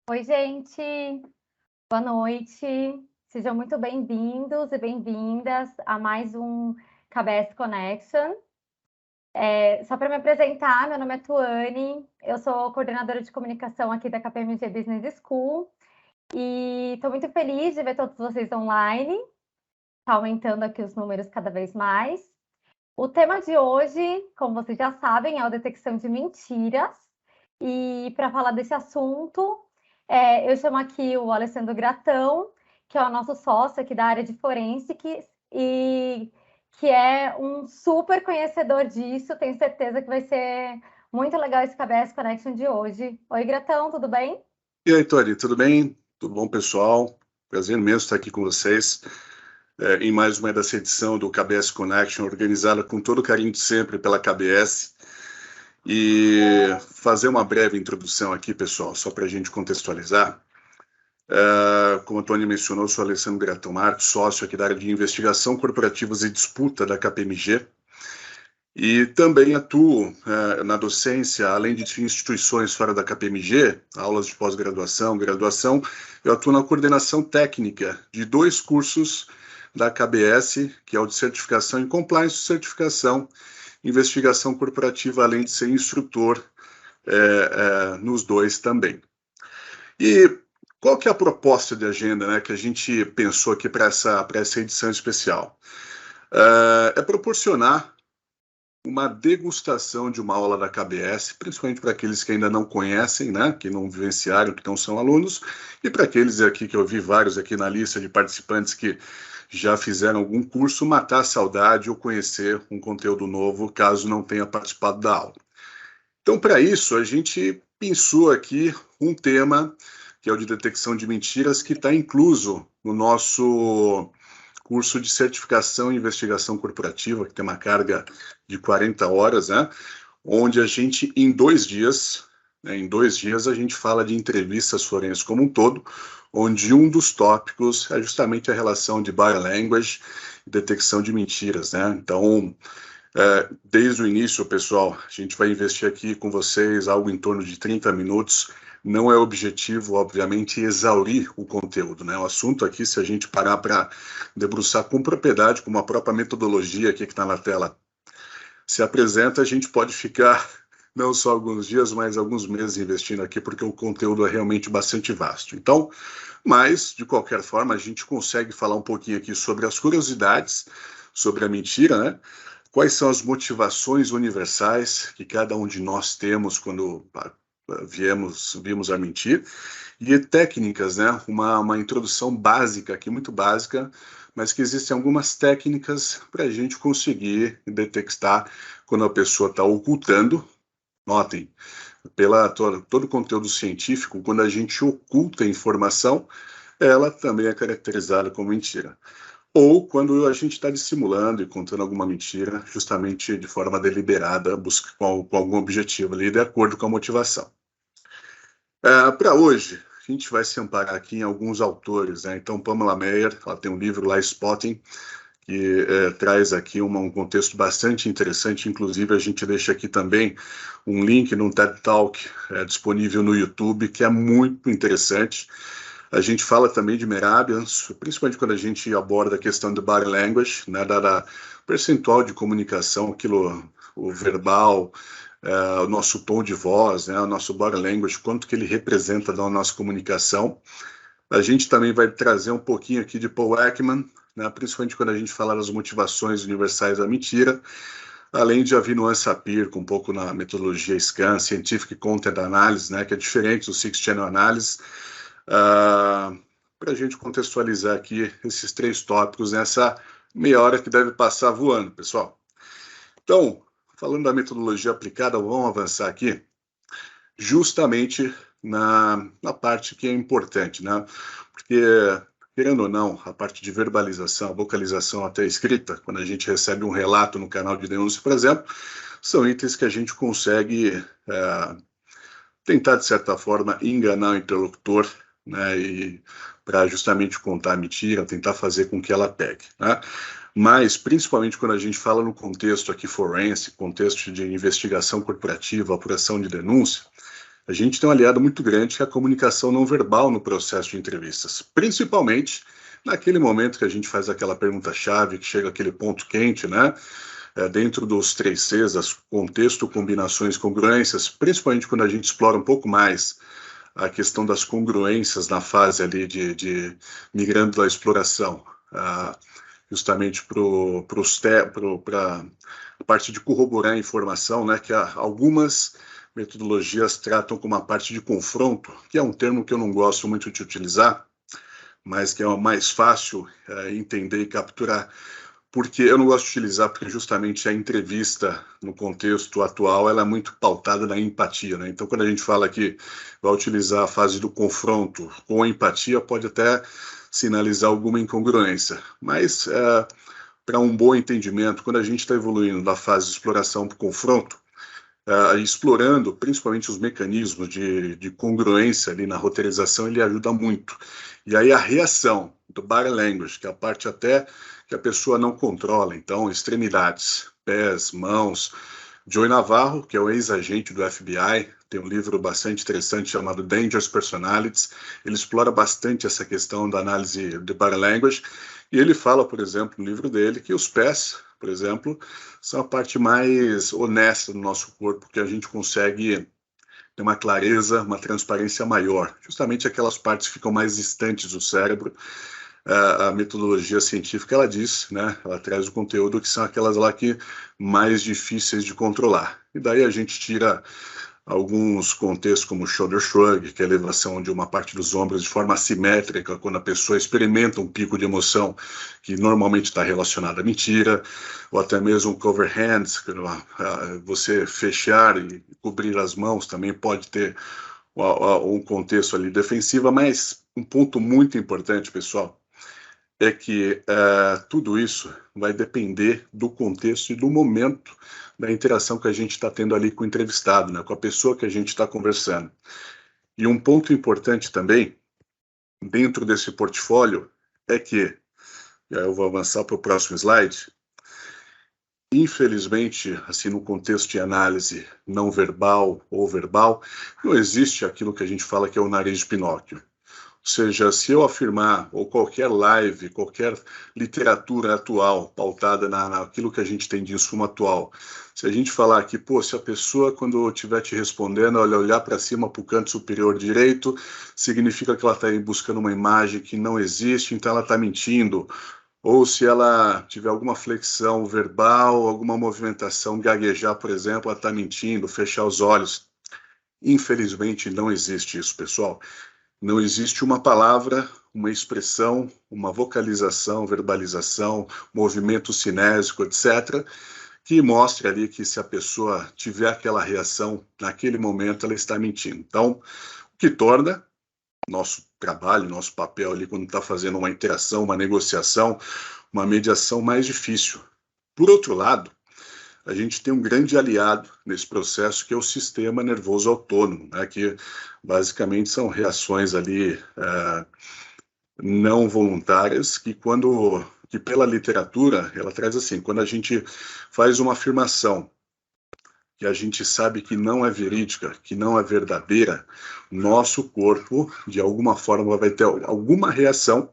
Oi, gente, boa noite. Sejam muito bem-vindos e bem-vindas a mais um KBS Connection. Só para me apresentar, meu nome é Tuane, eu sou coordenadora de comunicação aqui da KPMG Business School e estou muito feliz de ver todos vocês online. Está aumentando aqui os números cada vez mais. O tema de hoje, como vocês já sabem, é a detecção de mentiras. E para falar desse assunto, eu chamo aqui o Alessandro Gratão, que é o nosso sócio aqui da área de forensics e que é um super conhecedor disso. Tenho certeza que vai ser muito legal esse KBS Connection de hoje. Oi, Gratão, tudo bem? E aí, Tori, tudo bem? Tudo bom, pessoal? Prazer mesmo estar aqui com vocês em mais uma dessa edição do KBS Connection, organizada com todo o carinho de sempre pela KBS. E fazer uma breve introdução aqui, pessoal, só para a gente contextualizar. Como a Tony mencionou, sou Alessandro Gratão Marques, sócio aqui da área de investigação corporativas e disputa da KPMG. E também atuo na docência, além de instituições fora da KPMG, aulas de pós-graduação, graduação, eu atuo na coordenação técnica de 2 cursos da KBS, que é o de certificação em compliance, certificação, investigação corporativa, além de ser instrutor nos 2 também. E qual que é a proposta de agenda, né, que a gente pensou aqui para essa edição especial? É proporcionar uma degustação de uma aula da KBS, principalmente para aqueles que ainda não conhecem, né, que não vivenciaram, que não são alunos, e para aqueles aqui que eu vi vários aqui na lista de participantes que já fizeram algum curso, matar a saudade ou conhecer um conteúdo novo, caso não tenha participado da aula. Então, para isso, a gente pensou aqui um tema, que é o de detecção de mentiras, que está incluso no nosso curso de certificação e investigação corporativa, que tem uma carga de 40 horas, né? Onde a gente, em 2 dias, a gente fala de entrevistas forenses como um todo, onde um dos tópicos é justamente a relação de biolanguage e detecção de mentiras, né? Então, desde o início, pessoal, a gente vai investir aqui com vocês algo em torno de 30 minutos. Não é objetivo, obviamente, exaurir o conteúdo, né? O assunto aqui, se a gente parar para debruçar com propriedade, como a própria metodologia aqui que está na tela se apresenta, a gente pode ficar não só alguns dias, mas alguns meses investindo aqui, porque o conteúdo é realmente bastante vasto. Então, mas, de qualquer forma, a gente consegue falar um pouquinho aqui sobre as curiosidades, sobre a mentira, né? Quais são as motivações universais que cada um de nós temos quando vimos a mentir, e técnicas, né? Uma introdução básica aqui, muito básica, mas que existem algumas técnicas para a gente conseguir detectar quando a pessoa está ocultando. Notem, todo o conteúdo científico, quando a gente oculta a informação, ela também é caracterizada como mentira. Ou quando a gente está dissimulando e contando alguma mentira, justamente de forma deliberada, com algum objetivo ali, de acordo com a motivação. Para hoje, a gente vai se amparar aqui em alguns autores, né? Então, Pamela Meyer, ela tem um livro lá, Spotting, que traz aqui um contexto bastante interessante. Inclusive, a gente deixa aqui também um link num TED Talk disponível no YouTube, que é muito interessante. A gente fala também de Mehrabian, principalmente quando a gente aborda a questão do body language, né, da percentual de comunicação, aquilo, o verbal, o nosso tom de voz, né, o nosso body language, quanto que ele representa da nossa comunicação. A gente também vai trazer um pouquinho aqui de Paul Ekman, né, principalmente quando a gente fala das motivações universais da mentira, além de Avinoam Sapir, com um pouco na metodologia SCAN, Scientific Content Analysis, né, que é diferente do Six Channel Analysis, para a gente contextualizar aqui esses 3 tópicos nessa meia hora que deve passar voando, pessoal. Então, falando da metodologia aplicada, vamos avançar aqui justamente na parte que é importante, né? Porque, querendo ou não, a parte de verbalização, vocalização até escrita, quando a gente recebe um relato no canal de denúncia, por exemplo, são itens que a gente consegue tentar, de certa forma, enganar o interlocutor, né, e para justamente contar a mentira, tentar fazer com que ela pegue, né? Mas, principalmente quando a gente fala no contexto aqui forense, contexto de investigação corporativa, apuração de denúncia, a gente tem um aliado muito grande que é a comunicação não verbal no processo de entrevistas, principalmente naquele momento que a gente faz aquela pergunta-chave, que chega aquele ponto quente, né? Dentro dos 3 Cs, contexto, combinações, congruências, principalmente quando a gente explora um pouco mais a questão das congruências na fase ali de migrando da exploração, justamente para a parte de corroborar a informação, né, que algumas metodologias tratam como a parte de confronto, que é um termo que eu não gosto muito de utilizar, mas que é o mais fácil entender e capturar, porque eu não gosto de utilizar, porque justamente a entrevista, no contexto atual, ela é muito pautada na empatia, né? Então, quando a gente fala que vai utilizar a fase do confronto com a empatia, pode até sinalizar alguma incongruência, mas para um bom entendimento, quando a gente está evoluindo da fase de exploração para o confronto, explorando principalmente os mecanismos de congruência ali na roteirização, ele ajuda muito. E aí a reação do body language, que é a parte até que a pessoa não controla, então extremidades, pés, mãos. Joey Navarro, que é o ex-agente do FBI, tem um livro bastante interessante chamado Dangerous Personalities, ele explora bastante essa questão da análise de body language, e ele fala, por exemplo, no livro dele, que os pés, por exemplo, são a parte mais honesta do nosso corpo, que a gente consegue ter uma clareza, uma transparência maior. Justamente aquelas partes que ficam mais distantes do cérebro. A metodologia científica, ela diz, né, ela traz o conteúdo que são aquelas lá que mais difíceis de controlar. E daí a gente tira alguns contextos como o shoulder shrug, que é a elevação de uma parte dos ombros de forma assimétrica, quando a pessoa experimenta um pico de emoção que normalmente está relacionado à mentira, ou até mesmo o cover hands, que você fechar e cobrir as mãos também pode ter um contexto ali defensivo, mas um ponto muito importante, pessoal, é que tudo isso vai depender do contexto e do momento da interação que a gente está tendo ali com o entrevistado, né, com a pessoa que a gente está conversando. E um ponto importante também, dentro desse portfólio, é que, eu vou avançar para o próximo slide, infelizmente, assim, no contexto de análise não verbal ou verbal, não existe aquilo que a gente fala que é o nariz de Pinóquio. Ou seja, se eu afirmar, ou qualquer live, qualquer literatura atual, pautada naquilo que a gente tem de insumo atual, se a gente falar que, pô, se a pessoa, quando estiver te respondendo, olhar para cima, para o canto superior direito, significa que ela está buscando uma imagem que não existe, então ela está mentindo. Ou se ela tiver alguma flexão verbal, alguma movimentação, gaguejar, por exemplo, ela está mentindo, fechar os olhos. Infelizmente, não existe isso, pessoal. Não existe uma palavra, uma expressão, uma vocalização, verbalização, movimento cinésico, etc., que mostre ali que se a pessoa tiver aquela reação, naquele momento ela está mentindo. Então, o que torna nosso trabalho, nosso papel ali quando está fazendo uma interação, uma negociação, uma mediação mais difícil. Por outro lado, a gente tem um grande aliado nesse processo, que é o sistema nervoso autônomo, né, que basicamente são reações ali não voluntárias, que pela literatura, ela traz assim, quando a gente faz uma afirmação que a gente sabe que não é verídica, que não é verdadeira, nosso corpo, de alguma forma, vai ter alguma reação,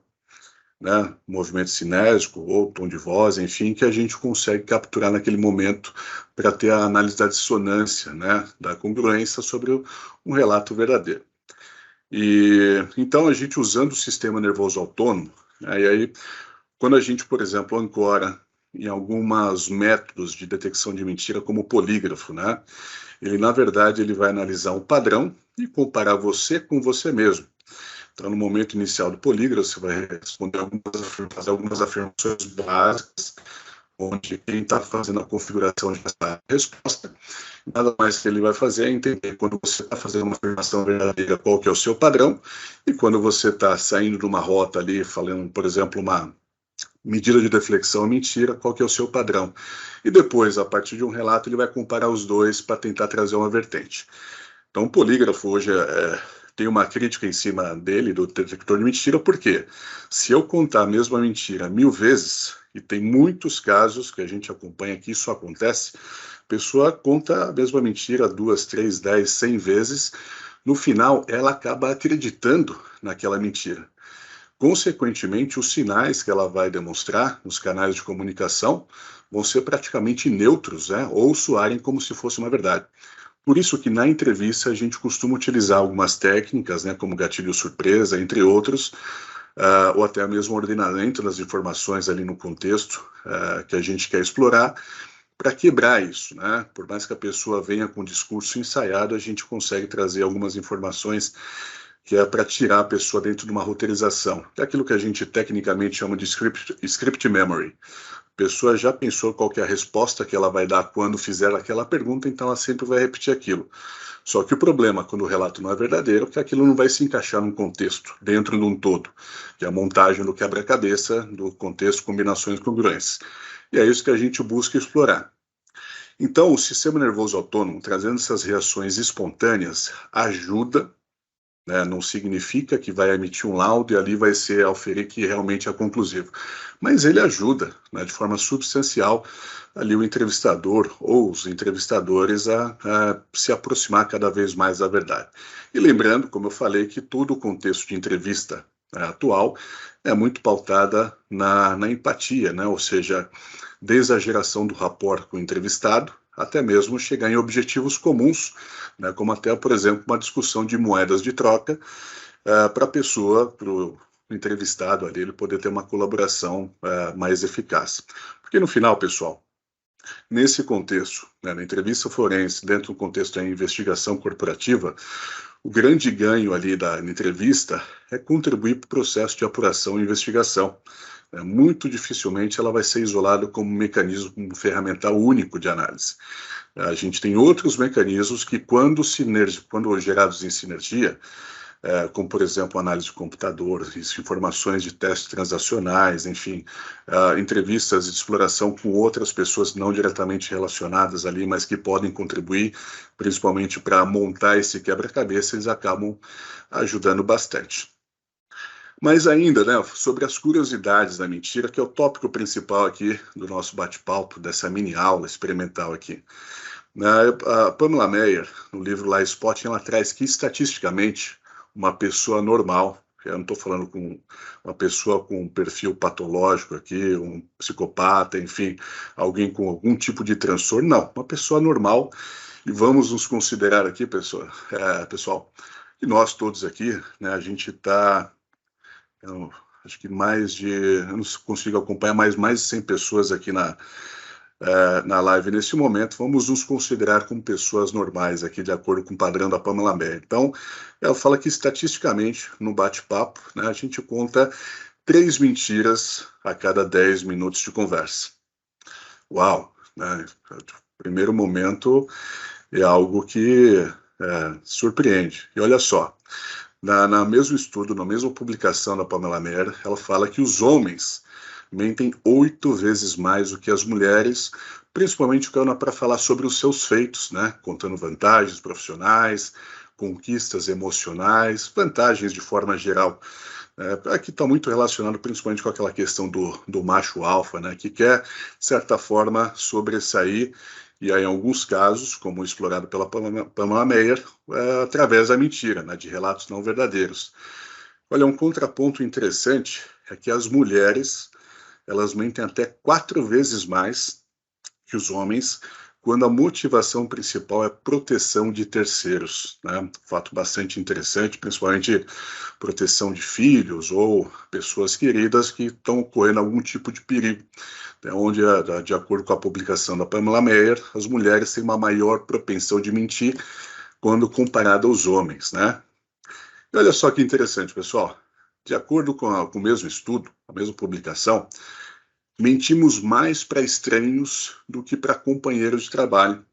né, movimento cinésico ou tom de voz, enfim, que a gente consegue capturar naquele momento para ter a análise da dissonância, né, da congruência sobre um relato verdadeiro. E então a gente usando o sistema nervoso autônomo, né, e aí quando a gente, por exemplo, ancora em alguns métodos de detecção de mentira, como o polígrafo, né, ele na verdade ele vai analisar um padrão e comparar você com você mesmo. Então, no momento inicial do polígrafo, você vai responder fazer algumas afirmações básicas, onde quem está fazendo a configuração dessa resposta, nada mais que ele vai fazer é entender quando você está fazendo uma afirmação verdadeira, qual que é o seu padrão, e quando você está saindo de uma rota ali, falando, por exemplo, uma medida de deflexão ou mentira, qual que é o seu padrão. E depois, a partir de um relato, ele vai comparar os dois para tentar trazer uma vertente. Então, o polígrafo hoje tem uma crítica em cima dele, do detector de mentira, porque se eu contar a mesma mentira 1000 vezes, e tem muitos casos que a gente acompanha que isso acontece, a pessoa conta a mesma mentira 2, 3, 10, 100 vezes, no final ela acaba acreditando naquela mentira. Consequentemente, os sinais que ela vai demonstrar nos canais de comunicação vão ser praticamente neutros, né? Ou soarem como se fosse uma verdade. Por isso que na entrevista a gente costuma utilizar algumas técnicas, né, como gatilho surpresa, entre outros, ou até mesmo ordenamento das informações ali no contexto que a gente quer explorar, para quebrar isso, né? Por mais que a pessoa venha com um discurso ensaiado, a gente consegue trazer algumas informações que é para tirar a pessoa dentro de uma roteirização, que é aquilo que a gente tecnicamente chama de script memory. A pessoa já pensou qual que é a resposta que ela vai dar quando fizer aquela pergunta, então ela sempre vai repetir aquilo. Só que o problema, quando o relato não é verdadeiro, é que aquilo não vai se encaixar num contexto, dentro de um todo, que é a montagem do quebra-cabeça, do contexto, combinações e congruências. E é isso que a gente busca explorar. Então, o sistema nervoso autônomo, trazendo essas reações espontâneas, ajuda, né, não significa que vai emitir um laudo e ali vai ser auferir que realmente é conclusivo. Mas ele ajuda, né, de forma substancial ali o entrevistador ou os entrevistadores a se aproximar cada vez mais da verdade. E lembrando, como eu falei, que todo o contexto de entrevista atual é muito pautada na empatia, né, ou seja, desde a geração do rapport com o entrevistado, até mesmo chegar em objetivos comuns, né, como até, por exemplo, uma discussão de moedas de troca para a pessoa, para o entrevistado ali, ele poder ter uma colaboração mais eficaz. Porque no final, pessoal, nesse contexto, né, na entrevista forense, dentro do contexto da investigação corporativa, o grande ganho ali da entrevista é contribuir para o processo de apuração e investigação. Muito dificilmente ela vai ser isolada como um mecanismo, como um ferramental único de análise. A gente tem outros mecanismos que, quando gerados em sinergia, como, por exemplo, análise de computador, informações de testes transacionais, enfim, entrevistas de exploração com outras pessoas não diretamente relacionadas ali, mas que podem contribuir, principalmente para montar esse quebra-cabeça, eles acabam ajudando bastante. Mas ainda, né, sobre as curiosidades da mentira, que é o tópico principal aqui do nosso bate-papo, dessa mini-aula experimental aqui. A Pamela Meyer, no livro lá, Spotting, ela traz que, estatisticamente, uma pessoa normal, eu não estou falando com uma pessoa com um perfil patológico aqui, um psicopata, enfim, alguém com algum tipo de transtorno, não, uma pessoa normal, e vamos nos considerar aqui, pessoal, que nós todos aqui, né, a gente está... acho que eu não consigo acompanhar mais de 100 pessoas aqui na live nesse momento. Vamos nos considerar como pessoas normais aqui, de acordo com o padrão da Pamela Meyer. Então, ela fala que estatisticamente, no bate-papo, né, a gente conta 3 mentiras a cada 10 minutos de conversa. Uau! Né? Primeiro momento é algo que surpreende. E olha só, no mesmo estudo, na mesma publicação da Pamela Meyer, ela fala que os homens mentem 8 vezes mais do que as mulheres, principalmente quando é para falar sobre os seus feitos, né? Contando vantagens profissionais, conquistas emocionais, vantagens de forma geral. Aqui está muito relacionado principalmente com aquela questão do macho alfa, né? Que quer, de certa forma, sobressair, e aí, em alguns casos, como explorado pela Pamela Meyer, através da mentira, né, de relatos não verdadeiros. Olha, um contraponto interessante é que as mulheres, elas mentem até 4 vezes mais que os homens, quando a motivação principal é proteção de terceiros, né? Fato bastante interessante, principalmente proteção de filhos ou pessoas queridas que estão correndo algum tipo de perigo. Onde, de acordo com a publicação da Pamela Meyer, as mulheres têm uma maior propensão de mentir quando comparada aos homens, né? E olha só que interessante, pessoal. De acordo com o mesmo estudo, a mesma publicação, mentimos mais para estranhos do que para companheiros de trabalho,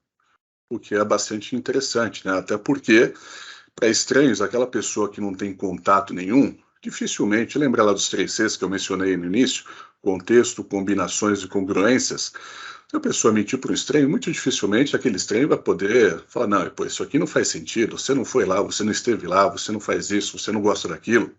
o que é bastante interessante, né? Até porque, para estranhos, aquela pessoa que não tem contato nenhum, dificilmente, lembra lá dos 3 Cs que eu mencionei no início, contexto, combinações e congruências, se a pessoa mentir para um estranho, muito dificilmente aquele estranho vai poder falar, não, pô, isso aqui não faz sentido, você não foi lá, você não esteve lá, você não faz isso, você não gosta daquilo.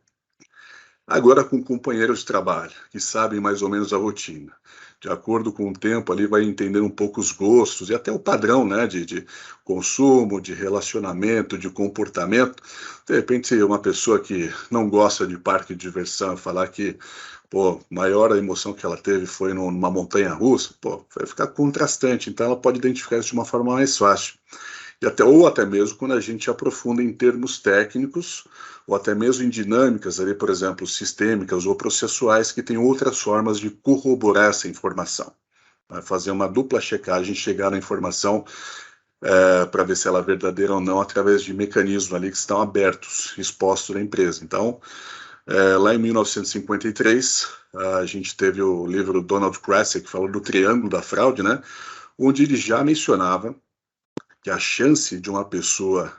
Agora com companheiros de trabalho, que sabem mais ou menos a rotina. De acordo com o tempo ali vai entender um pouco os gostos e até o padrão, né, de consumo, de relacionamento, de comportamento. De repente, se uma pessoa que não gosta de parque de diversão falar que, pô, maior a emoção que ela teve foi numa montanha-russa, pô, vai ficar contrastante. Então ela pode identificar isso de uma forma mais fácil. Ou até mesmo quando a gente aprofunda em termos técnicos, ou até mesmo em dinâmicas, ali, por exemplo, sistêmicas ou processuais, que têm outras formas de corroborar essa informação. Fazer uma dupla checagem, chegar na informação para ver se ela é verdadeira ou não, através de mecanismos ali que estão abertos, expostos na empresa. Então, lá em 1953, a gente teve o livro Donald Krasik, que fala do triângulo da fraude, né? Onde ele já mencionava que a chance de uma pessoa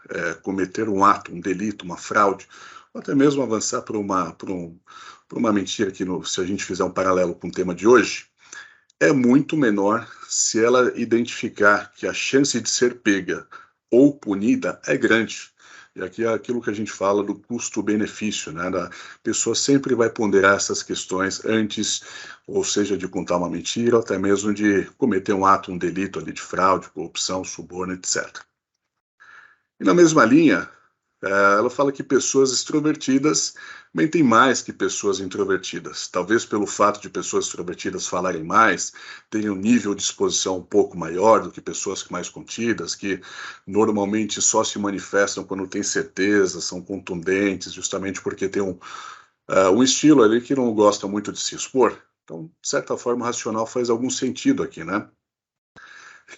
cometer um ato, um delito, uma fraude, ou até mesmo avançar por uma mentira, que se a gente fizer um paralelo com o tema de hoje, é muito menor se ela identificar que a chance de ser pega ou punida é grande. E aqui é aquilo que a gente fala do custo-benefício, né? A pessoa sempre vai ponderar essas questões antes, ou seja, de contar uma mentira, ou até mesmo de cometer um ato, um delito ali de fraude, corrupção, suborno, etc. E na mesma linha, ela fala que pessoas extrovertidas mentem mais que pessoas introvertidas. Talvez pelo fato de pessoas extrovertidas falarem mais, tenham um nível de exposição um pouco maior do que pessoas mais contidas, que normalmente só se manifestam quando têm certeza, são contundentes, justamente porque tem um estilo ali que não gosta muito de se expor. Então, de certa forma, o racional faz algum sentido aqui, né?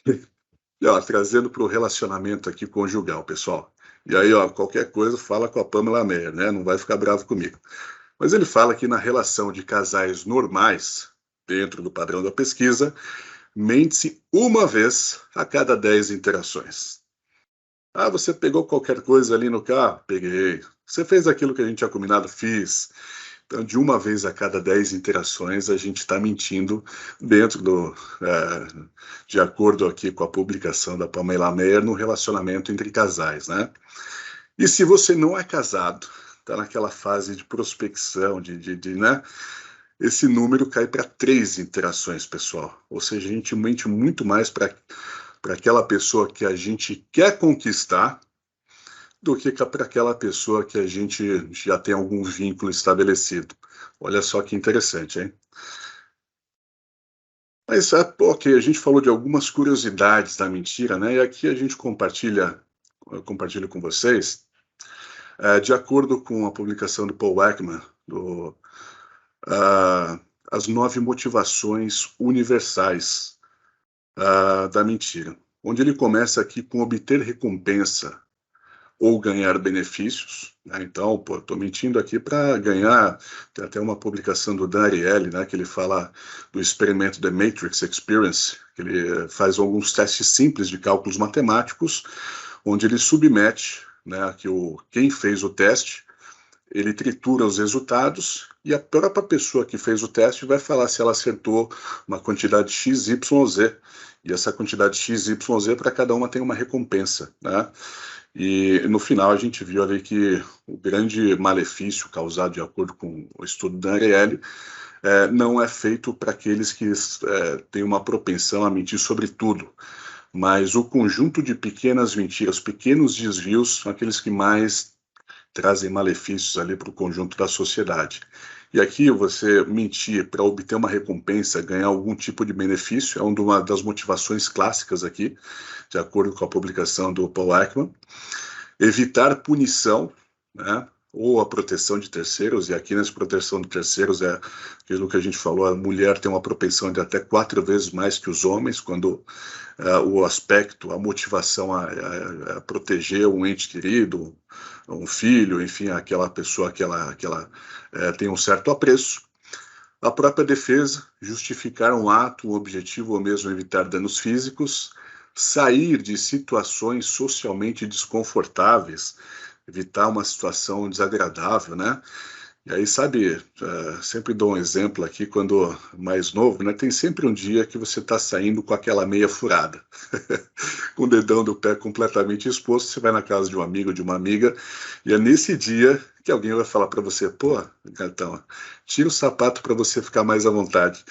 E, ó, trazendo para o relacionamento aqui conjugal, pessoal. E aí, ó, qualquer coisa, fala com a Pamela Meyer, né? Não vai ficar bravo comigo. Mas ele fala que na relação de casais normais, dentro do padrão da pesquisa, mente-se uma vez a cada 10 interações. Ah, você pegou qualquer coisa ali no carro? Peguei. Você fez aquilo que a gente tinha combinado? Fiz. Então, de uma vez a cada 10 interações, a gente está mentindo dentro de acordo aqui com a publicação da Pamela Meyer, no relacionamento entre casais, né? E se você não é casado, está naquela fase de prospecção, né? Esse número cai para 3 interações, pessoal. Ou seja, a gente mente muito mais para aquela pessoa que a gente quer conquistar do que para aquela pessoa que a gente já tem algum vínculo estabelecido. Olha só que interessante, hein? Mas, ok, a gente falou de algumas curiosidades da mentira, né? E aqui a gente compartilha com vocês, de acordo com a publicação do Paul Ekman, as 9 motivações universais da mentira, onde ele começa aqui com obter recompensa ou ganhar benefícios, né? Então, pô, estou mentindo aqui para ganhar. Tem até uma publicação do Dan Ariely, né, que ele fala do experimento The Matrix Experience, que ele faz alguns testes simples de cálculos matemáticos, onde ele submete, né, que quem fez o teste, ele tritura os resultados e a própria pessoa que fez o teste vai falar se ela acertou uma quantidade X, Y, Z. E essa quantidade X, Y, Z, para cada uma tem uma recompensa, né? E no final a gente viu ali que o grande malefício causado, de acordo com o estudo da Ariely, não é feito para aqueles que têm uma propensão a mentir sobre tudo, mas o conjunto de pequenas mentiras, pequenos desvios, são aqueles que mais trazem malefícios ali para o conjunto da sociedade. E aqui você mentir para obter uma recompensa, ganhar algum tipo de benefício, é uma das motivações clássicas aqui, de acordo com a publicação do Paul Ekman. Evitar punição, né, ou a proteção de terceiros, e aqui nessa proteção de terceiros é aquilo que a gente falou, a mulher tem uma propensão de até 4 vezes mais que os homens, quando o aspecto, a motivação a proteger um ente querido, um filho, enfim, aquela pessoa que ela tem um certo apreço. A própria defesa, justificar um ato, um objetivo ou mesmo evitar danos físicos, sair de situações socialmente desconfortáveis, evitar uma situação desagradável, né? E aí, sabe, sempre dou um exemplo aqui, quando mais novo, né? Tem sempre um dia que você está saindo com aquela meia furada, com o dedão do pé completamente exposto, você vai na casa de um amigo, de uma amiga, e é nesse dia que alguém vai falar para você, pô, gatão, tira o sapato para você ficar mais à vontade.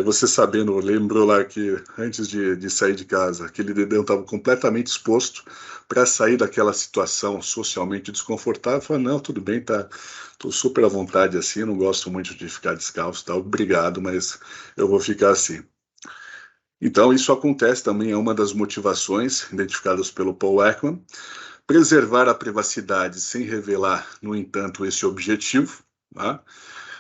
Você sabendo, lembrou lá que antes de sair de casa, aquele dedão estava completamente exposto para sair daquela situação socialmente desconfortável. Falei, não, tudo bem, tá, tô super à vontade assim, não gosto muito de ficar descalço, tá, obrigado, mas eu vou ficar assim. Então, isso acontece também, é uma das motivações identificadas pelo Paul Ekman, preservar a privacidade sem revelar, no entanto, esse objetivo, tá?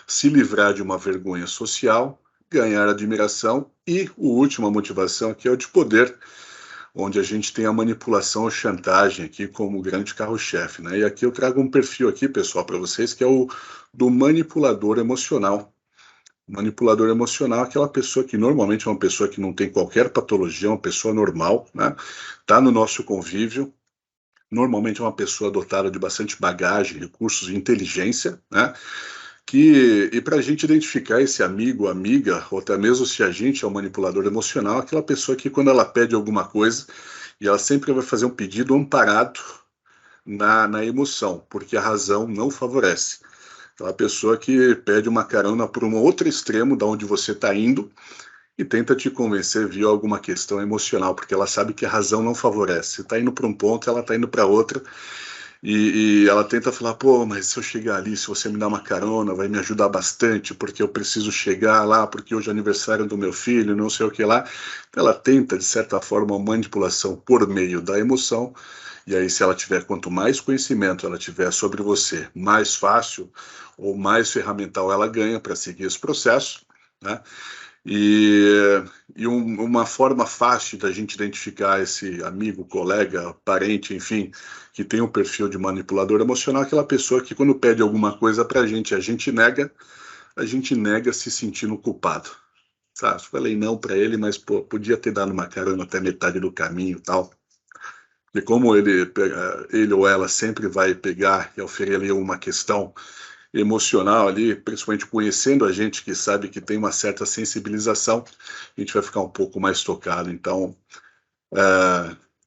Se livrar de uma vergonha social, ganhar admiração e a última motivação aqui é o de poder, onde a gente tem a manipulação ou chantagem aqui como grande carro-chefe, né? E aqui eu trago um perfil aqui, pessoal, para vocês, que é o do manipulador emocional. Manipulador emocional é aquela pessoa que normalmente é uma pessoa que não tem qualquer patologia, uma pessoa normal, né? Tá no nosso convívio, normalmente é uma pessoa dotada de bastante bagagem, recursos e inteligência, né? E para a gente identificar esse amigo, amiga, ou até mesmo se a gente é um manipulador emocional, aquela pessoa que quando ela pede alguma coisa, e ela sempre vai fazer um pedido amparado na emoção, porque a razão não favorece. Aquela pessoa que pede uma carona por um outro extremo da onde você está indo e tenta te convencer via alguma questão emocional, porque ela sabe que a razão não favorece. Você está indo para um ponto, ela está indo para outro, e ela tenta falar, pô, mas se eu chegar ali, se você me dar uma carona, vai me ajudar bastante, porque eu preciso chegar lá, porque hoje é aniversário do meu filho, não sei o que lá. Ela tenta, de certa forma, uma manipulação por meio da emoção, e aí se ela tiver, quanto mais conhecimento ela tiver sobre você, mais fácil ou mais ferramental ela ganha para seguir esse processo, né? Uma forma fácil da gente identificar esse amigo, colega, parente, enfim, que tem um perfil de manipulador emocional, aquela pessoa que quando pede alguma coisa para a gente nega se sentindo culpado. Sabe? Falei não para ele, mas pô, podia ter dado uma carona até metade do caminho e tal. E como ele ou ela sempre vai pegar e oferecer uma questão emocional ali, principalmente conhecendo a gente que sabe que tem uma certa sensibilização, a gente vai ficar um pouco mais tocado. Então,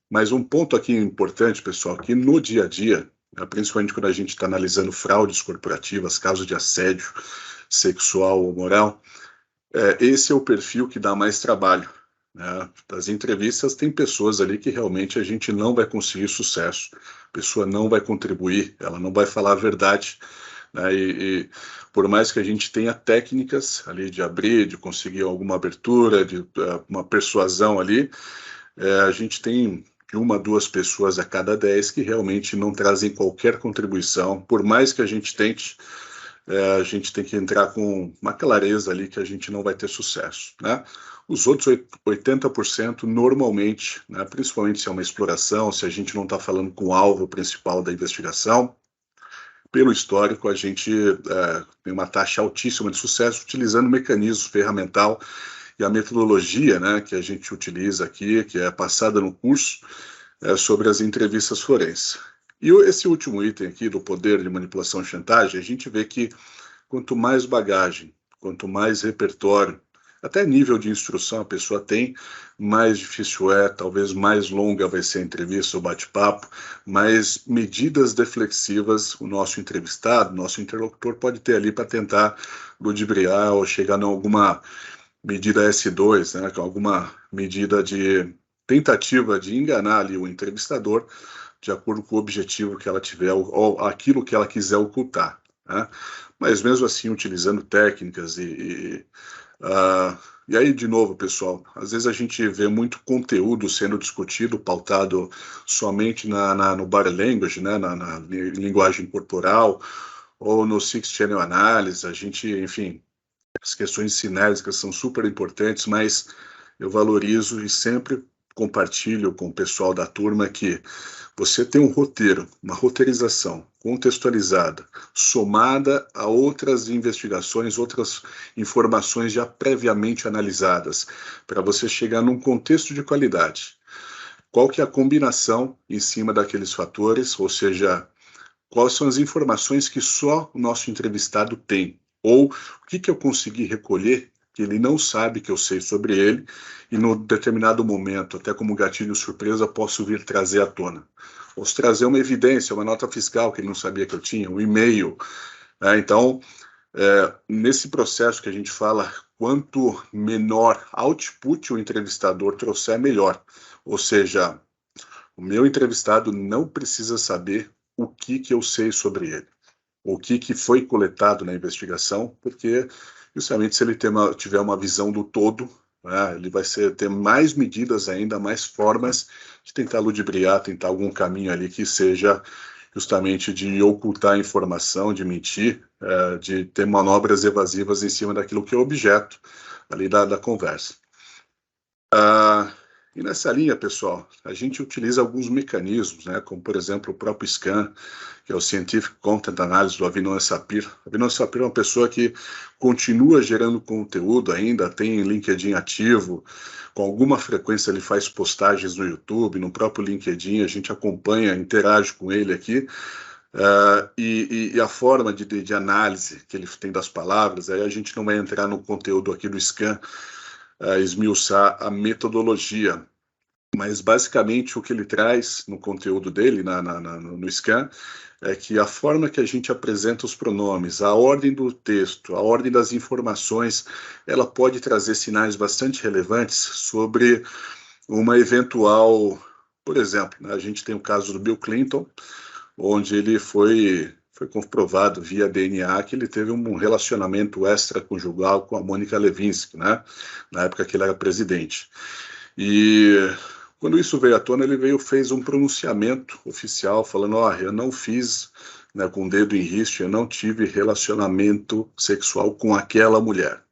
mas um ponto aqui importante, pessoal, que no dia a dia, principalmente quando a gente está analisando fraudes corporativas, casos de assédio sexual ou moral, esse é o perfil que dá mais trabalho, né? Das entrevistas tem pessoas ali que realmente a gente não vai conseguir sucesso, a pessoa não vai contribuir, ela não vai falar a verdade, né? E por mais que a gente tenha técnicas ali de abrir, de conseguir alguma abertura, de uma persuasão ali, a gente tem de 1 a 2 pessoas a cada 10 que realmente não trazem qualquer contribuição, por mais que a gente tente, a gente tem que entrar com uma clareza ali que a gente não vai ter sucesso, né? Os outros 80% normalmente, né, principalmente se é uma exploração, se a gente não está falando com o alvo principal da investigação, pelo histórico, a gente tem uma taxa altíssima de sucesso utilizando o mecanismo ferramental e a metodologia, né, que a gente utiliza aqui, que é passada no curso, sobre as entrevistas forenses. E esse último item aqui do poder de manipulação e chantagem, a gente vê que quanto mais bagagem, quanto mais repertório, até nível de instrução a pessoa tem, mais difícil é, talvez mais longa vai ser a entrevista, o bate-papo, mais medidas deflexivas o nosso entrevistado, nosso interlocutor pode ter ali para tentar ludibriar ou chegar em alguma medida S2, né, com alguma medida de tentativa de enganar ali o entrevistador de acordo com o objetivo que ela tiver ou aquilo que ela quiser ocultar, né? Mas mesmo assim, utilizando técnicas e aí, de novo, pessoal, às vezes a gente vê muito conteúdo sendo discutido, pautado somente no body language, né, na linguagem corporal, ou no Six Channel Analysis, a gente, enfim, as questões sinésicas são super importantes, mas eu valorizo e sempre compartilho com o pessoal da turma que você tem um roteiro, uma roteirização contextualizada, somada a outras investigações, outras informações já previamente analisadas, para você chegar num contexto de qualidade. Qual que é a combinação em cima daqueles fatores, ou seja, quais são as informações que só o nosso entrevistado tem, ou o que eu consegui recolher que ele não sabe que eu sei sobre ele, e no determinado momento, até como gatilho surpresa, posso vir trazer à tona. Posso trazer uma evidência, uma nota fiscal que ele não sabia que eu tinha, um e-mail. Então, nesse processo que a gente fala, quanto menor output o entrevistador trouxer, melhor. Ou seja, o meu entrevistado não precisa saber o que eu sei sobre ele, o que foi coletado na investigação, porque justamente se ele tiver uma visão do todo, ele vai ter mais medidas ainda, mais formas de tentar ludibriar, tentar algum caminho ali que seja justamente de ocultar informação, de mentir, de ter manobras evasivas em cima daquilo que é objeto ali da conversa. E nessa linha, pessoal, a gente utiliza alguns mecanismos, né, como, por exemplo, o próprio SCAN, que é o Scientific Content Analysis do Avinoam Sapir. Avinoam Sapir é uma pessoa que continua gerando conteúdo ainda, tem LinkedIn ativo, com alguma frequência ele faz postagens no YouTube, no próprio LinkedIn, a gente acompanha, interage com ele aqui, e a forma de análise que ele tem das palavras, aí a gente não vai entrar no conteúdo aqui do SCAN, esmiuçar a metodologia, mas basicamente o que ele traz no conteúdo dele, no SCAN, é que a forma que a gente apresenta os pronomes, a ordem do texto, a ordem das informações, ela pode trazer sinais bastante relevantes sobre uma eventual, por exemplo, né, a gente tem o caso do Bill Clinton, onde ele foi comprovado via DNA que ele teve um relacionamento extraconjugal com a Mônica Lewinsky, né, na época que ele era presidente. E quando isso veio à tona, ele fez um pronunciamento oficial falando, eu não fiz, né, com o dedo em riste, eu não tive relacionamento sexual com aquela mulher.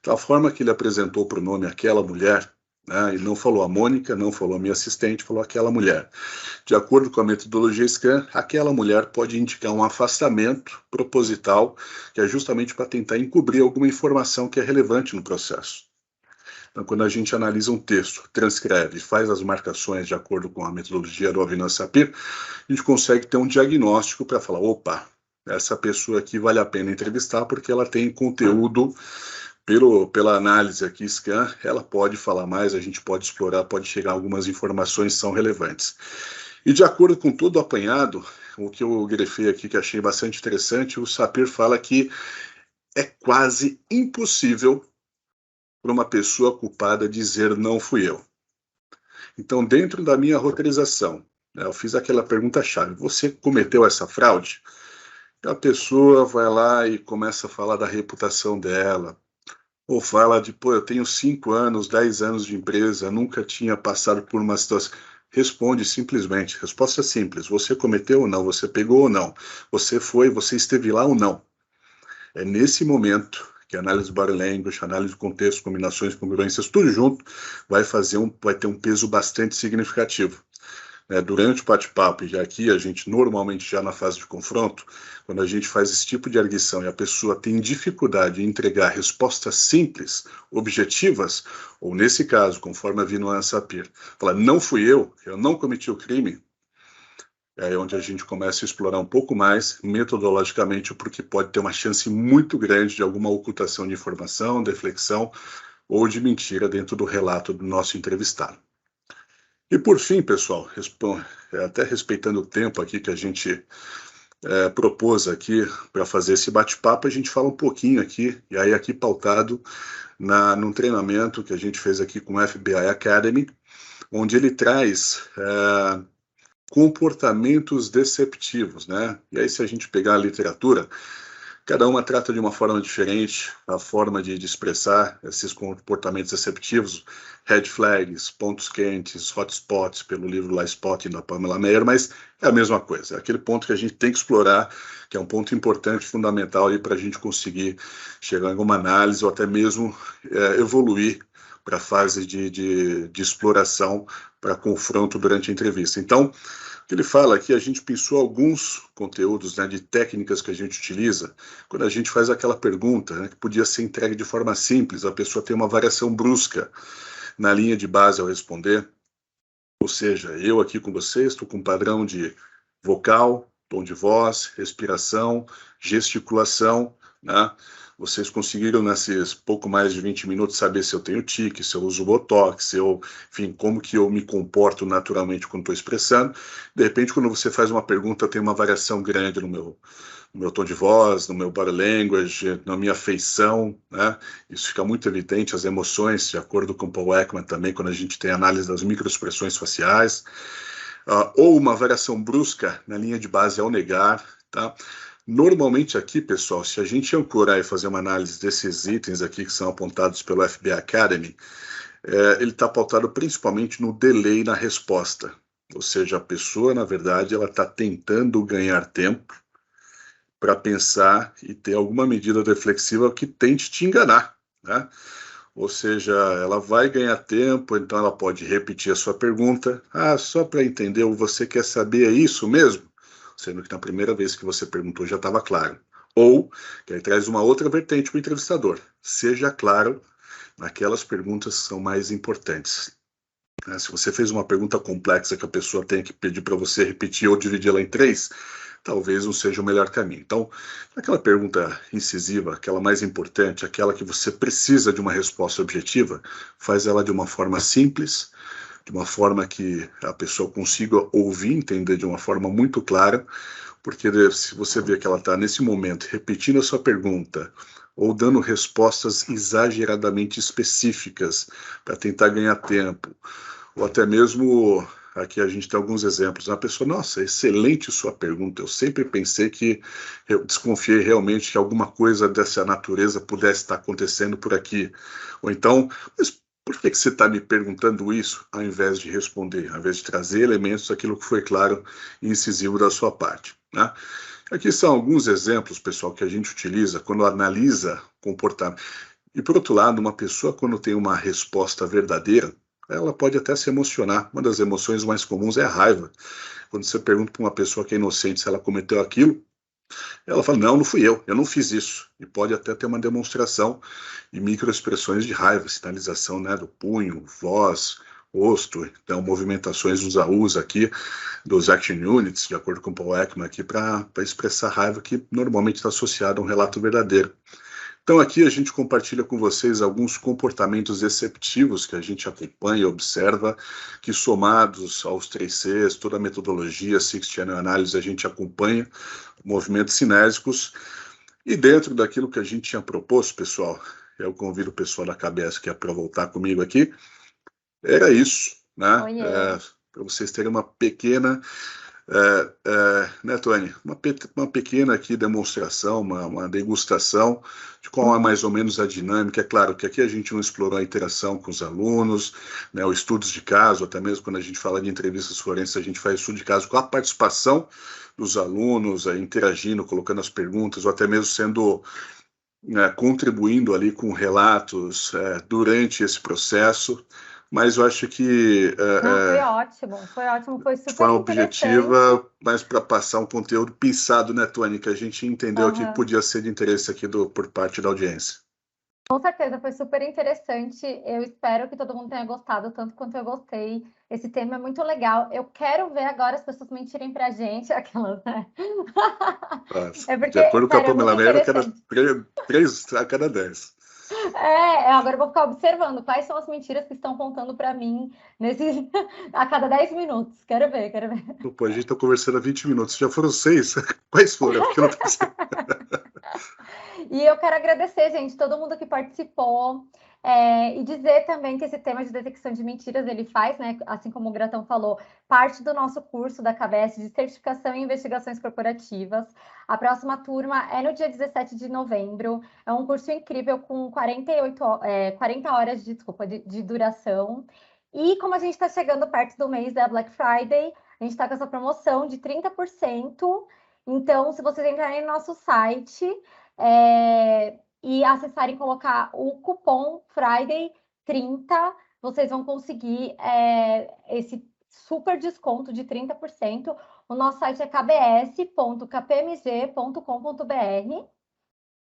Da forma que ele apresentou o pronome aquela mulher, né, ele não falou a Mônica, não falou a minha assistente, falou aquela mulher. De acordo com a metodologia SCAN, aquela mulher pode indicar um afastamento proposital, que é justamente para tentar encobrir alguma informação que é relevante no processo. Então, quando a gente analisa um texto, transcreve, faz as marcações de acordo com a metodologia do Avinoam Sapir, a gente consegue ter um diagnóstico para falar, opa, essa pessoa aqui vale a pena entrevistar porque ela tem conteúdo, pela análise aqui, SCAN, ela pode falar mais, a gente pode explorar, pode chegar a algumas informações que são relevantes. E de acordo com todo o apanhado, o que eu grefei aqui, que achei bastante interessante, o Sapir fala que é quase impossível para uma pessoa culpada dizer não fui eu. Então, dentro da minha roteirização, né, eu fiz aquela pergunta-chave, você cometeu essa fraude? E a pessoa vai lá e começa a falar da reputação dela, ou fala de, eu tenho 5 anos, 10 anos de empresa, nunca tinha passado por uma situação. Responde simplesmente, resposta simples, você cometeu ou não, você pegou ou não, você esteve lá ou não. É nesse momento que a análise body language, análise de contexto, combinações, congruências, tudo junto, vai ter um peso bastante significativo. Durante o bate-papo, e aqui a gente normalmente já na fase de confronto, quando a gente faz esse tipo de arguição e a pessoa tem dificuldade em entregar respostas simples, objetivas, ou nesse caso, conforme a Avinoam Sapir, fala, não fui eu não cometi o crime, é onde a gente começa a explorar um pouco mais, metodologicamente, porque pode ter uma chance muito grande de alguma ocultação de informação, deflexão ou de mentira dentro do relato do nosso entrevistado. E por fim, pessoal, até respeitando o tempo aqui que a gente propôs aqui para fazer esse bate-papo, a gente fala um pouquinho aqui, e aí aqui pautado num treinamento que a gente fez aqui com o FBI Academy, onde ele traz comportamentos deceptivos, né? E aí, se a gente pegar a literatura, cada uma trata de uma forma diferente a forma de expressar esses comportamentos deceptivos, red flags, pontos quentes, hotspots, pelo livro lá Spotting da Pamela Meyer, mas é a mesma coisa, é aquele ponto que a gente tem que explorar, que é um ponto importante, fundamental para a gente conseguir chegar em alguma análise ou até mesmo evoluir para a fase de exploração, para confronto durante a entrevista. Então, o que ele fala aqui, a gente pensou alguns conteúdos, né, de técnicas que a gente utiliza, quando a gente faz aquela pergunta, né, que podia ser entregue de forma simples, a pessoa tem uma variação brusca na linha de base ao responder, ou seja, eu aqui com vocês estou com um padrão de vocal, tom de voz, respiração, gesticulação, né? Vocês conseguiram, nesses pouco mais de 20 minutos, saber se eu tenho tique, se eu uso Botox, se eu, enfim, como que eu me comporto naturalmente quando estou expressando. De repente, quando você faz uma pergunta, tem uma variação grande no meu tom de voz, no meu body language, na minha feição, né? Isso fica muito evidente, as emoções, de acordo com Paul Ekman também, quando a gente tem análise das microexpressões faciais, ou uma variação brusca na linha de base ao negar, tá? Normalmente aqui, pessoal, se a gente ancorar e fazer uma análise desses itens aqui que são apontados pelo FBI Academy, ele está pautado principalmente no delay na resposta. Ou seja, a pessoa, na verdade, ela está tentando ganhar tempo para pensar e ter alguma medida reflexiva que tente te enganar, né? Ou seja, ela vai ganhar tempo, então ela pode repetir a sua pergunta. Ah, só para entender, você quer saber, é isso mesmo? Sendo que na primeira vez que você perguntou já estava claro. Ou, que aí traz uma outra vertente para o entrevistador. Seja claro naquelas perguntas que são mais importantes. Se você fez uma pergunta complexa que a pessoa tem que pedir para você repetir ou dividir ela em 3, talvez não seja o melhor caminho. Então, aquela pergunta incisiva, aquela mais importante, aquela que você precisa de uma resposta objetiva, faz ela de uma forma simples, de uma forma que a pessoa consiga ouvir, entender de uma forma muito clara, porque se você vê que ela está nesse momento repetindo a sua pergunta ou dando respostas exageradamente específicas para tentar ganhar tempo, ou até mesmo, aqui a gente tem alguns exemplos, uma pessoa, nossa, excelente sua pergunta, eu sempre pensei que, eu desconfiei realmente que alguma coisa dessa natureza pudesse estar acontecendo por aqui, ou então, mas por que você está me perguntando isso, ao invés de responder, ao invés de trazer elementos daquilo que foi claro e incisivo da sua parte, né? Aqui são alguns exemplos, pessoal, que a gente utiliza quando analisa comportamento. E, por outro lado, uma pessoa, quando tem uma resposta verdadeira, ela pode até se emocionar. Uma das emoções mais comuns é a raiva. Quando você pergunta para uma pessoa que é inocente se ela cometeu aquilo, ela fala, não fui eu não fiz isso. E pode até ter uma demonstração de microexpressões de raiva, sinalização, né, do punho, voz, rosto, então movimentações dos AUs aqui, dos Action Units, de acordo com o Paul Ekman aqui, para expressar raiva que normalmente está associada a um relato verdadeiro. Então aqui a gente compartilha com vocês alguns comportamentos exceptivos que a gente acompanha e observa, que somados aos 3Cs, toda a metodologia Six Channel Analysis, a gente acompanha movimentos cinésicos, e dentro daquilo que a gente tinha proposto, pessoal, eu convido o pessoal da KBS que é para voltar comigo aqui, era isso, né? Para vocês terem uma pequena... né, Tony? Uma pequena aqui demonstração, uma degustação de qual é mais ou menos a dinâmica. É claro que aqui a gente não explorou a interação com os alunos, né, os estudos de caso, até mesmo quando a gente fala de entrevistas forenses, a gente faz estudo de caso com a participação dos alunos, interagindo, colocando as perguntas, ou até mesmo sendo... contribuindo ali com relatos durante esse processo, mas eu acho que... Não, foi ótimo, foi super de forma interessante. objetiva, mas para passar um conteúdo pensado, né, Tony, que a gente entendeu que podia ser de interesse aqui por parte da audiência. Com certeza, foi super interessante. Eu espero que todo mundo tenha gostado, tanto quanto eu gostei. Esse tema é muito legal. Eu quero ver agora as pessoas mentirem pra gente, aquelas, né? É porque, de acordo com a sério, é Pamela muito Mello, interessante. 3 a cada 10. Agora eu vou ficar observando quais são as mentiras que estão contando para mim a cada 10 minutos. Quero ver. Pô, a gente está conversando há 20 minutos, já foram 6. Quais foram? Porque eu não tô... E eu quero agradecer, gente, todo mundo que participou. E dizer também que esse tema de detecção de mentiras, ele faz, né, assim como o Gratão falou, parte do nosso curso da KBS de Certificação em Investigações Corporativas. A próxima turma é no dia 17 de novembro. É um curso incrível com 40 horas de duração. E como a gente está chegando perto do mês da Black Friday, a gente está com essa promoção de 30%. Então, se vocês entrarem no nosso site... e acessarem, colocar o cupom Friday30, vocês vão conseguir esse super desconto de 30%. O nosso site é kbs.kpmg.com.br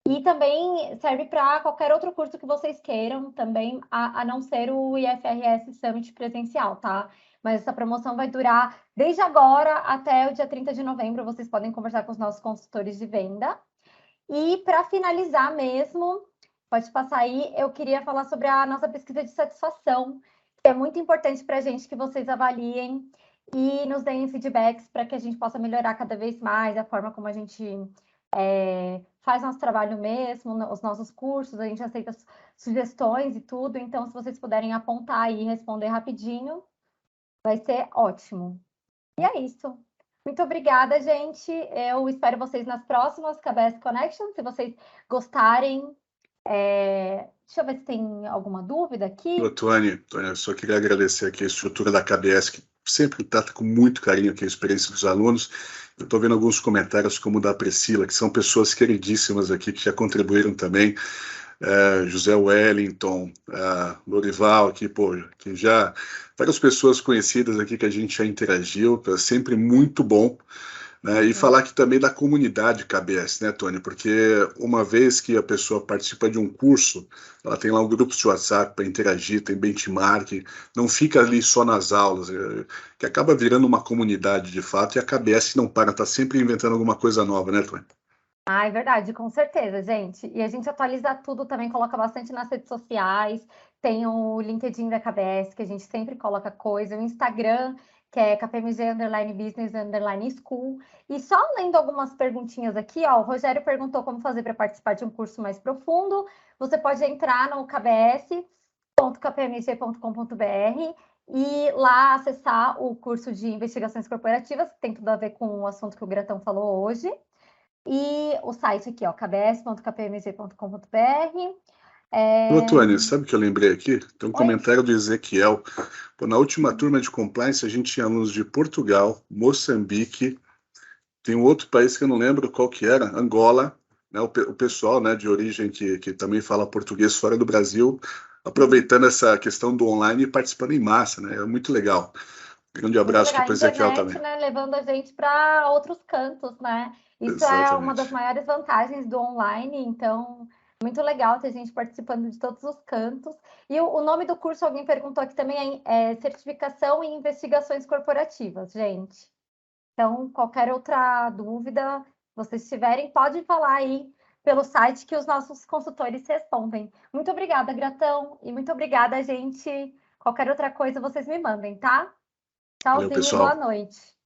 e também serve para qualquer outro curso que vocês queiram também, a não ser o IFRS Summit presencial, tá? Mas essa promoção vai durar desde agora até o dia 30 de novembro. Vocês podem conversar com os nossos consultores de venda. E para finalizar mesmo, pode passar aí, eu queria falar sobre a nossa pesquisa de satisfação, que é muito importante para a gente que vocês avaliem e nos deem feedbacks para que a gente possa melhorar cada vez mais a forma como a gente faz nosso trabalho mesmo, os nossos cursos, a gente aceita sugestões e tudo, então se vocês puderem apontar e responder rapidinho, vai ser ótimo. E é isso. Muito obrigada, gente. Eu espero vocês nas próximas KBS Connection. Se vocês gostarem, deixa eu ver se tem alguma dúvida aqui. Tony, eu só queria agradecer aqui a estrutura da KBS, que sempre trata com muito carinho aqui a experiência dos alunos. Eu estou vendo alguns comentários como o da Priscila, que são pessoas queridíssimas aqui, que já contribuíram também. José Wellington, Lorival, aqui, pô, que já várias pessoas conhecidas aqui que a gente já interagiu, é sempre muito bom. Né? E falar aqui também da comunidade KBS, né, Tony? Porque uma vez que a pessoa participa de um curso, ela tem lá um grupo de WhatsApp para interagir, tem benchmark, não fica ali só nas aulas, que acaba virando uma comunidade de fato, e a KBS não para, está sempre inventando alguma coisa nova, né, Tony? Ah, é verdade, com certeza, gente. E a gente atualiza tudo também, coloca bastante nas redes sociais. Tem o LinkedIn da KBS, que a gente sempre coloca coisa, o Instagram, que é KPMG_Business_School. E só lendo algumas perguntinhas aqui, ó, o Rogério perguntou como fazer para participar de um curso mais profundo. Você pode entrar no kbs.kpmg.com.br e lá acessar o curso de investigações corporativas, que tem tudo a ver com o assunto que o Gratão falou hoje. E o site aqui, ó, kbs.kpmg.com.br. Ô, Tony, sabe o que eu lembrei aqui? Tem um comentário do Ezequiel. Pô, na última turma de compliance, a gente tinha alunos de Portugal, Moçambique, tem um outro país que eu não lembro qual que era, Angola, né, o pessoal, né, de origem que também fala português fora do Brasil, aproveitando essa questão do online e participando em massa, né? É muito legal. Grande Muito abraço aqui legal. para A o Ezequiel internet, também. né, levando a gente para outros cantos, né? Isso é uma das Exatamente. maiores vantagens do online, então muito legal ter gente participando de todos os cantos. E o nome do curso, alguém perguntou aqui também, é Certificação em Investigações Corporativas, gente. Então, qualquer outra dúvida, vocês tiverem, pode falar aí pelo site que os nossos consultores respondem. Muito obrigada, Gratão, e muito obrigada, gente. Qualquer outra coisa, vocês me mandem, tá? Valeu, Tchauzinho e boa pessoal. noite.